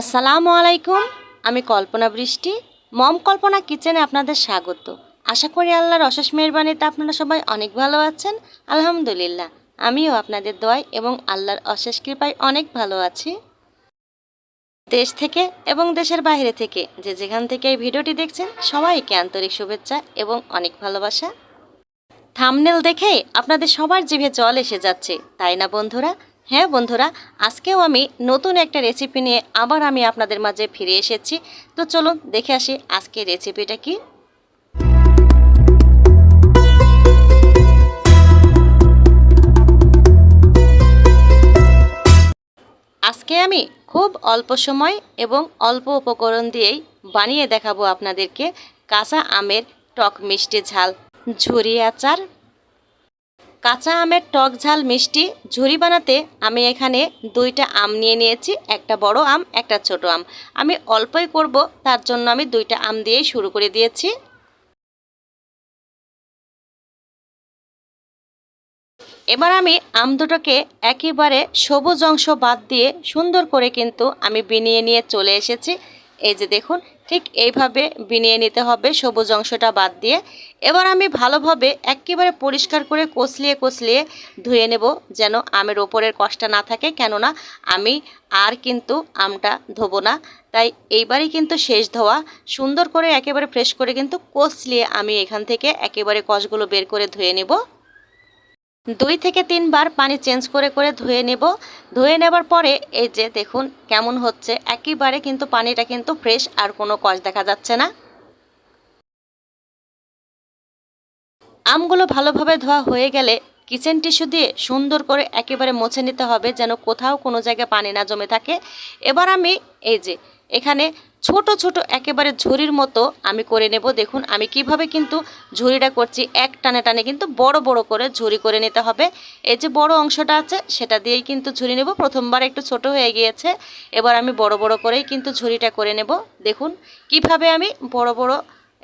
আসসালামু আলাইকুম। আমি কল্পনা বৃষ্টি, মম কল্পনা কিচেনে আপনাদের স্বাগত। আশা করি আল্লাহর অশেষ মেহেরবানিতে আপনারা সবাই অনেক ভালো আছেন। আলহামদুলিল্লাহ, আমিও আপনাদের দোয়ায় এবং আল্লাহর অশেষ কৃপায় অনেক ভালো আছি। দেশ থেকে এবং দেশের বাইরে থেকে যে যেখান থেকে এই ভিডিওটি দেখছেন সবাইকে আন্তরিক শুভেচ্ছা এবং অনেক ভালোবাসা। থাম্বনেল দেখে আপনাদের সবার জিভে জল এসে যাচ্ছে, তাই না বন্ধুরা? হ্যাঁ বন্ধুরা, আজকেও আমি নতুন একটা রেসিপি নিয়ে আবার আমি আপনাদের মাঝে ফিরে এসেছি। তো চলুন দেখে আসি আজকের রেসিপিটা কি। আজকে আমি খুব অল্প সময় এবং অল্প উপকরণ দিয়েই বানিয়ে দেখাবো আপনাদেরকে কাঁচা আমের টক মিষ্টি ঝাল ঝুরি আচার। কাঁচা আমের টক ঝাল মিষ্টি ঝুরি বানাতে আমি এখানে দুইটা আম নিয়ে নিয়েছি, একটা বড় আম একটা ছোট আম। আমি অল্পই করব, তার জন্য আমি দুইটা আম দিয়েই শুরু করে দিয়েছি। এবার আমি আম দুটোকে একেবারে সবুজ অংশ বাদ দিয়ে সুন্দর করে কিন্তু আমি বিনিয়ে নিয়ে চলে এসেছি। এই যে দেখুন, ঠিক এইভাবে বিনিয়ে নিতে হবে সবুজ অংশটা বাদ দিয়ে। এবার আমি ভালোভাবে একেবারে পরিষ্কার করে কচলিয়ে কচলিয়ে ধুয়ে নেব, যেন আমের ওপরের কষ্টটা না থাকে। কেননা আমি আর কিন্তু আমটা ধোবো না, তাই এইবারই কিন্তু শেষ ধোয়া। সুন্দর করে একেবারে ফ্রেশ করে কিন্তু কচলিয়ে আমি এখান থেকে একেবারে কষগুলো বের করে ধুয়ে নেব। 2 থেকে 3 বার পানি চেঞ্জ করে করে ধুয়ে নেব। ধুয়ে নেবার পরে এই যে দেখুন কেমন হচ্ছে, একেবারে কিন্তু পানিটা কিন্তু ফ্রেশ, আর কোনো কষ দেখা যাচ্ছে না। আমগুলো ভালোভাবে ধোয়া হয়ে গেলে কিচেন টিস্যু দিয়ে সুন্দর করে একেবারে মুছে নিতে হবে, যেন কোথাও কোনো জায়গায় পানি না জমে থাকে। এবার আমি এই যে এখানে ছোট ছোট একেবারে ঝুরির মতো আমি করে নেব। দেখুন আমি কিভাবে কিন্তু ঝুরিটা করছি, এক টানে টানে কিন্তু বড় বড় করে ঝুরি করে নিতে হবে। এই যে বড় অংশটা আছে সেটা দিয়েই কিন্তু ঝুরি নেব। প্রথমবার একটু ছোট হয়ে গিয়েছে, এবার আমি বড় বড় করেই কিন্তু ঝুরিটা করে নেব। দেখুন কিভাবে আমি বড় বড়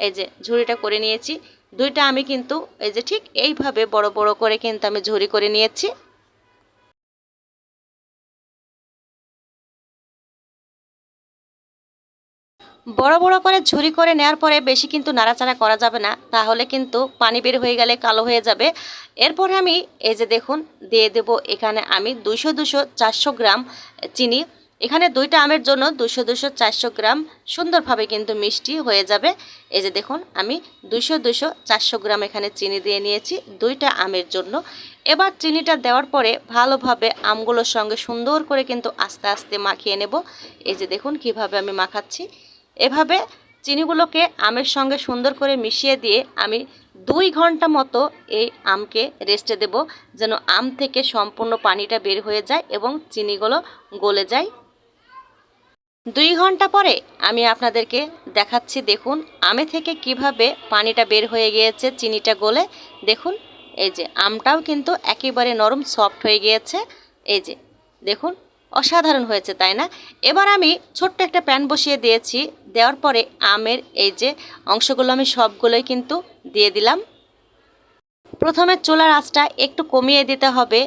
এই যে ঝুরিটা করে নিয়েছি। দুইটা আমি কিন্তু এই যে ঠিক এইভাবে বড় বড় করে কিন্তু আমি ঝুরি করে নিয়েছি। বড় বড় করে ঝুরি করে নেওয়ার পরে বেশি কিন্তু নাড়াচাড়া করা যাবে না, তাহলে কিন্তু পানি বের হয়ে গেলে কালো হয়ে যাবে। এরপরে আমি এই যে দেখুন দিয়ে দেব এখানে আমি 200 গ্রাম চিনি। এখানে দুইটা আমের জন্য 200 400 গ্রাম সুন্দরভাবে কিন্তু মিষ্টি হয়ে যাবে। এই যে দেখুন আমি 200 গ্রাম এখানে চিনি দিয়ে নিয়েছি দুইটা আমের জন্য। এবার চিনিটা দেওয়ার পরে ভালোভাবে আমগুলোর সঙ্গে সুন্দর করে কিন্তু আস্তে আস্তে মাখিয়ে নেব। এই যে দেখুন কিভাবে আমি মাখাচ্ছি। এভাবে চিনিগুলোকে আমের সঙ্গে সুন্দর করে মিশিয়ে দিয়ে আমি 2 ঘন্টা মতো এই আমকে রেস্টে দেব, যেন আম থেকে সম্পূর্ণ পানিটা বের হয়ে যায় এবং চিনিগুলো গলে যায়। 2 ঘন্টা পরে আমি আপনাদেরকে দেখাচ্ছি। দেখুন আমে থেকে কিভাবে পানিটা বের হয়ে গিয়েছে, চিনিটা গলে। দেখুন এই যে আমটাও কিন্তু একেবারে নরম সফট হয়ে গিয়েছে। এই যে দেখুন অসাধারণ হয়েছে, তাই না? এবার আমি ছোট্ট একটা প্যান বসিয়ে দিয়েছি। দেওয়ার পরে আমের এই যে অংশগুলো আমি সবগুলোই কিন্তু দিয়ে দিলাম। প্রথমে চুলার আঁচটা একটু কমিয়ে দিতে হবে,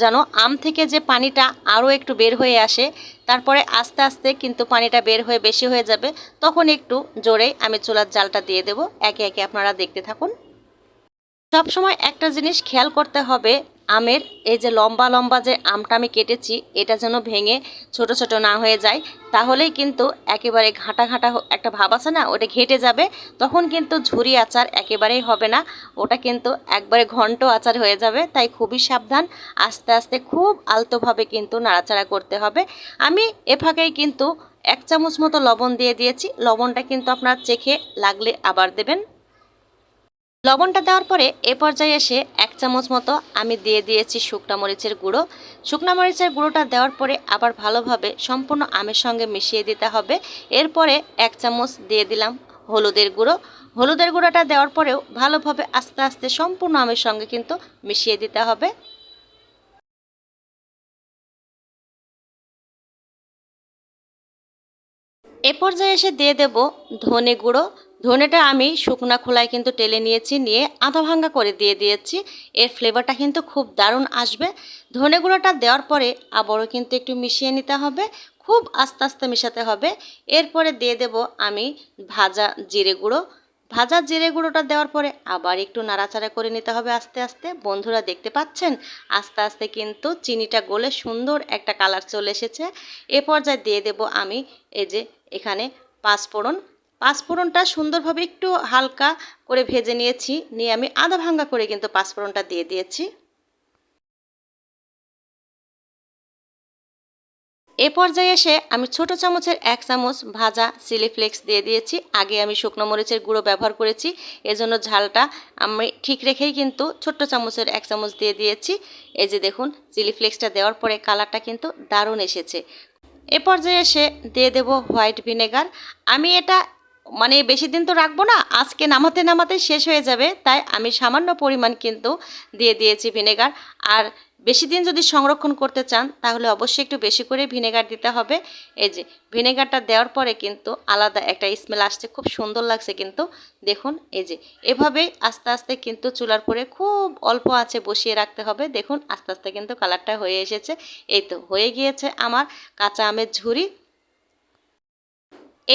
যেন আম থেকে যে পানিটা আরও একটু বের হয়ে আসে। তারপরে আস্তে আস্তে কিন্তু পানিটা বের হয়ে বেশি হয়ে যাবে, তখন একটু জোরে আমি চুলার জালটা দিয়ে দেব। একে একে আপনারা দেখতে থাকুন। সব সময় একটা জিনিস খেয়াল করতে হবে, আমের এই যে লম্বা লম্বা যে আমটা আমি কেটেছি এটা যেন ভেঙে ছোট ছোট না হয়ে যায়, তাহলেই কিন্তু একেবারে ঘাঁটা ঘাঁটা একটা ভাব আছে না, ওটা ঘেটে যাবে। তখন কিন্তু ঝুরি আচার একেবারেই হবে না, ওটা কিন্তু একবারে ঘন্ট আচার হয়ে যাবে। তাই খুবই সাবধান, আস্তে আস্তে খুব আলতোভাবে কিন্তু নাড়াচাড়া করতে হবে। আমি এ ফাঁকেই কিন্তু 1 চামচ মতো লবণ দিয়ে দিয়েছি। লবণটা কিন্তু আপনার চেখে লাগলে আবার দেবেন। লবণটা দেওয়ার পরে এ পর্যায়ে এসে 1 চামচ মতো আমি দিয়ে দিয়েছি শুকনা মরিচের গুঁড়ো। শুকনা মরিচের গুঁড়োটা দেওয়ার পরে আবার ভালোভাবে সম্পূর্ণ আমের সঙ্গে মিশিয়ে দিতে হবে। এরপরে 1 চামচ দিয়ে দিলাম হলুদের গুঁড়ো। হলুদের গুঁড়োটা দেওয়ার পরেও ভালোভাবে আস্তে আস্তে সম্পূর্ণ আমের সঙ্গে কিন্তু মিশিয়ে দিতে হবে। এ পর্যায়ে এসে দিয়ে দেব ধনে গুঁড়ো। ধনেটা আমি শুকনা খোলায় কিন্তু টেলে নিয়েছি, নিয়ে আধা ভাঙ্গা করে দিয়ে দিয়েছি। এর ফ্লেভারটা কিন্তু খুব দারুণ আসবে। ধনে গুঁড়োটা দেওয়ার পরে আবারও কিন্তু একটু মিশিয়ে নিতে হবে। খুব আস্তে আস্তে মেশাতে হবে। এরপরে দিয়ে দেব আমি ভাজা জিরে গুঁড়ো। ভাজা জিরে গুঁড়োটা দেওয়ার পরে আবার একটু নাড়াচাড়া করে নিতে হবে আস্তে আস্তে। বন্ধুরা দেখতে পাচ্ছেন আস্তে আস্তে কিন্তু চিনিটা গলে সুন্দর একটা কালার চলে এসেছে। এ পর্যায়ে দিয়ে দেব আমি এই যে এখানে পাঁচফোড়ন। পাঁচফোড়নটা সুন্দরভাবে একটু হালকা করে ভেজে নিয়েছি, নিয়ে আমি আধা ভাঙ্গা করে কিন্তু পাঁচফোড়নটা দিয়ে দিয়েছি। এ পর্যায়ে এসে আমি ছোট চামচের 1 চামচ ভাজা চিলি ফ্লেক্স দিয়ে দিয়েছি। আগে আমি শুকনো মরিচের গুঁড়ো ব্যবহার করেছি, এজন্য ঝালটা আমি ঠিক রেখেই কিন্তু ছোট্ট চামচের 1 চামচ দিয়ে দিয়েছি। এই যে দেখুন চিলি ফ্লেক্সটা দেওয়ার পরে কালারটা কিন্তু দারুণ এসেছে। এ পর্যায়ে এসে দিয়ে দেব হোয়াইট ভিনেগার। আমি এটা মানে বেশি দিন তো রাখবো না, আজকে নামাতে নামাতে শেষ হয়ে যাবে, তাই আমি সামান্য পরিমাণ কিন্তু দিয়ে দিয়েছি ভিনেগার। আর বেশি দিন যদি সংরক্ষণ করতে চান তাহলে অবশ্যই একটু বেশি করে ভিনেগার দিতে হবে। এই যে ভিনেগারটা দেওয়ার পরে কিন্তু আলাদা একটা স্মেল আসছে, খুব সুন্দর লাগছে কিন্তু। দেখুন এই যে এভাবেই আস্তে আস্তে কিন্তু চুলার পরে খুব অল্প আঁচে বসিয়ে রাখতে হবে। দেখুন আস্তে আস্তে কিন্তু কালারটা হয়ে এসেছে। এই তো হয়ে গিয়েছে আমার কাঁচা আমের ঝুরি।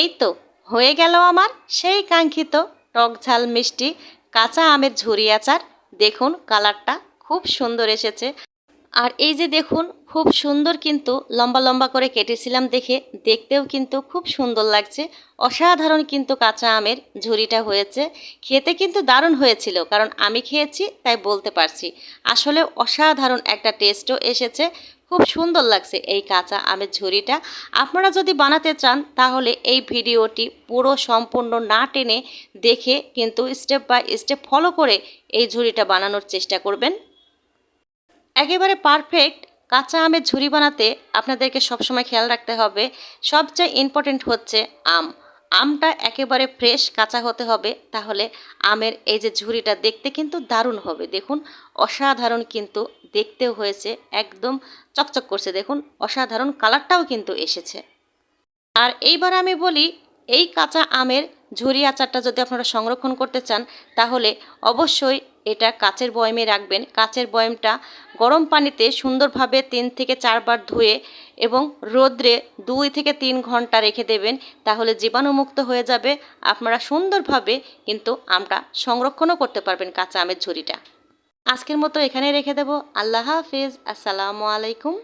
এই তো হয়ে গেল আমার সেই কাঙ্ক্ষিত টক ঝাল মিষ্টি কাঁচা আমের ঝুরি আচার। দেখুন কালারটা খুব সুন্দর এসেছে। আর এই যে দেখুন খুব সুন্দর কিন্তু লম্বা লম্বা করে কেটেছিলাম দেখে দেখতেও কিন্তু খুব সুন্দর লাগছে। অসাধারণ কিন্তু কাঁচা আমের ঝুরিটা হয়েছে, খেতে কিন্তু দারুণ হয়েছিল, কারণ আমি খেয়েছি তাই বলতে পারছি। আসলে অসাধারণ একটা টেস্টও এসেছে, খুব সুন্দর লাগছে এই কাঁচা আমের ঝুরিটা। আপনারা যদি বানাতে চান তাহলে এই ভিডিওটি পুরো সম্পূর্ণ না টেনে দেখে কিন্তু স্টেপ বাই স্টেপ ফলো করে এই ঝুরিটা বানানোর চেষ্টা করবেন। একেবারে পারফেক্ট কাঁচা আমের ঝুরি বানাতে আপনাদেরকে সবসময় খেয়াল রাখতে হবে, সবচেয়ে ইম্পর্টেন্ট হচ্ছে আম। আমটা একেবারে ফ্রেশ কাঁচা হতে হবে, তাহলে আমের এই যে ঝুরিটা দেখতে কিন্তু দারুণ হবে। দেখুন অসাধারণ কিন্তু দেখতেও হয়েছে, একদম চকচক করছে। দেখুন অসাধারণ কালারটাও কিন্তু এসেছে। আর এইবার আমি বলি, এই কাঁচা আমের ঝুরি আচারটা যদি আপনারা সংরক্ষণ করতে চান তাহলে অবশ্যই এটা কাচের বয়মে রাখবেন। কাচের বয়মটা গরম পানিতে সুন্দরভাবে 3 থেকে 4 বার ধুয়ে এবং রোদ্রে 2 থেকে 3 ঘন্টা রেখে দেবেন, তাহলে জীবাণুমুক্ত হয়ে যাবে। আপনারা সুন্দরভাবে কিন্তু আমটা সংরক্ষণও করতে পারবেন কাঁচা আমের ঝুরিটা। আজকের মতো এখানে রেখে দেব। আল্লাহ হাফেজ, আসসালামু আলাইকুম।